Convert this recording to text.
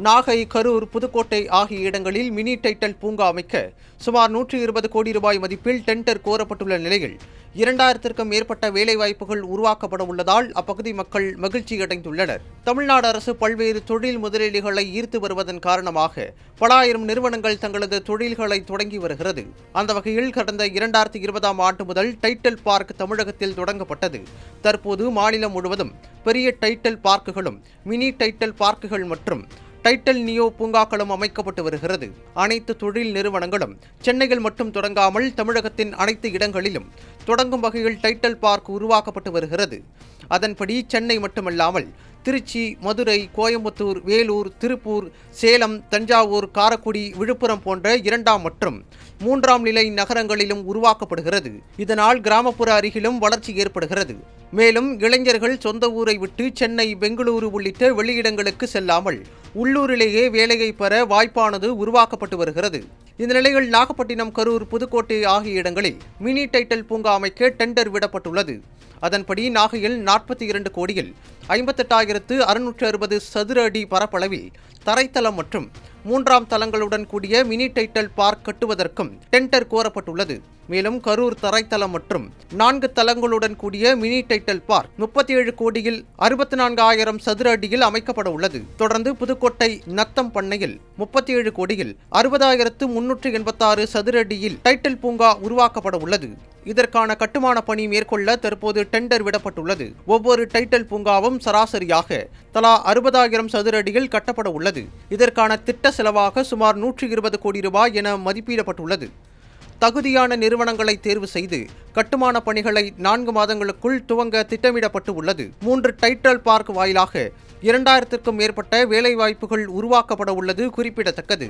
நாகை, கரூர், புதுக்கோட்டை ஆகிய இடங்களில் மினி டைட்டல் பூங்கா அமைக்க சுமார் 120 கோடி ரூபாய் மதிப்பில் டெண்டர் கோரப்பட்டுள்ள நிலையில் 2000க்கும் மேற்பட்ட வேலைவாய்ப்புகள் உருவாக்கப்பட உள்ளதால் அப்பகுதி மக்கள் மகிழ்ச்சியடைந்துள்ளனர். தமிழ்நாடு அரசு பல்வேறு தொழில் முதலீடுகளை ஈர்த்து வருவதன் காரணமாக பல ஆயிரம் நிறுவனங்கள் தங்களது தொழில்களை தொடங்கி வருகிறது. அந்த வகையில் கடந்த 2020ஆம் ஆண்டு முதல் டைட்டல் பார்க் தமிழகத்தில் தொடங்கப்பட்டது. தற்போது மாநிலம் முழுவதும் பெரிய டைட்டல் பார்க்குகளும், மினி டைட்டல் பார்க்குகள் மற்றும் டைட்டல் நியோ பூங்காக்களும் அமைக்கப்பட்டு வருகிறது. அனைத்து தொழில் நிறுவனங்களும் சென்னையில் மட்டும் தொடங்காமல் தமிழகத்தின் அனைத்து இடங்களிலும் தொடங்கும் வகையில் டைட்டல் பார்க் உருவாக்கப்பட்டு வருகிறது. அதன்படி சென்னை மட்டுமல்லாமல் திருச்சி, மதுரை, கோயம்புத்தூர், வேலூர், திருப்பூர், சேலம், தஞ்சாவூர், காரைக்குடி, விழுப்புரம் போன்ற 2ஆம் மற்றும் 3ஆம் நிலை நகரங்களிலும் உருவாக்கப்படுகிறது. இதனால் கிராமப்புற அருகிலும் வளர்ச்சி ஏற்படுகிறது. மேலும் இளைஞர்கள் சொந்த ஊரை விட்டு சென்னை, பெங்களூரு உள்ளிட்ட வெளியிடங்களுக்கு செல்லாமல் உள்ளூரிலேயே வேலையை பெற வாய்ப்பானது உருவாக்கப்பட்டு வருகிறது. இந்த நிலையில் நாகப்பட்டினம், கரூர், புதுக்கோட்டை ஆகிய இடங்களில் மினி டைட்டல் பூங்கா அமைக்க டெண்டர் விடப்பட்டுள்ளது. அதன்படி நாகையில் 42 கோடியில் 58,660 சதுர அடி பரப்பளவில் தரைத்தளம் மற்றும் 3ஆம் தளங்களுடன் கூடிய மினி டைட்டல் பார்க் கட்டுவதற்கும் டெண்டர் கோரப்பட்டுள்ளது. மேலும் கரூர் தரைத்தளம் மற்றும் 4 தளங்களுடன் கூடிய மினி டைட்டல் பார்க் 37 கோடியில் 64,000 சதுர அடியில் அமைக்கப்பட உள்ளது. தொடர்ந்து புதுக்கோட்டை நத்தம் பண்ணையில் 37 கோடியில் 60,386 சதுர அடியில் டைட்டல் பூங்கா உருவாக்கப்பட உள்ளது. இதற்கான கட்டுமான பணி மேற்கொள்ள தற்போது டெண்டர் விடப்பட்டுள்ளது. ஒவ்வொரு டைட்டல் பூங்காவும் சராசரியாக தலா 60,000 சதுர அடியில் கட்டப்பட உள்ளது. இதற்கான திட்ட செலவாக சுமார் 120 கோடி ரூபாய் என மதிப்பிடப்பட்டுள்ளது. தகுதியான நிறுவனங்களை தேர்வு செய்து கட்டுமான பணிகளை 4 மாதங்களுக்குள் துவங்க திட்டமிடப்பட்டு உள்ளது. 3 டைட்டல் பார்க் வாயிலாக 2000க்கும் மேற்பட்ட வேலைவாய்ப்புகள் உருவாக்கப்பட உள்ளது குறிப்பிடத்தக்கது.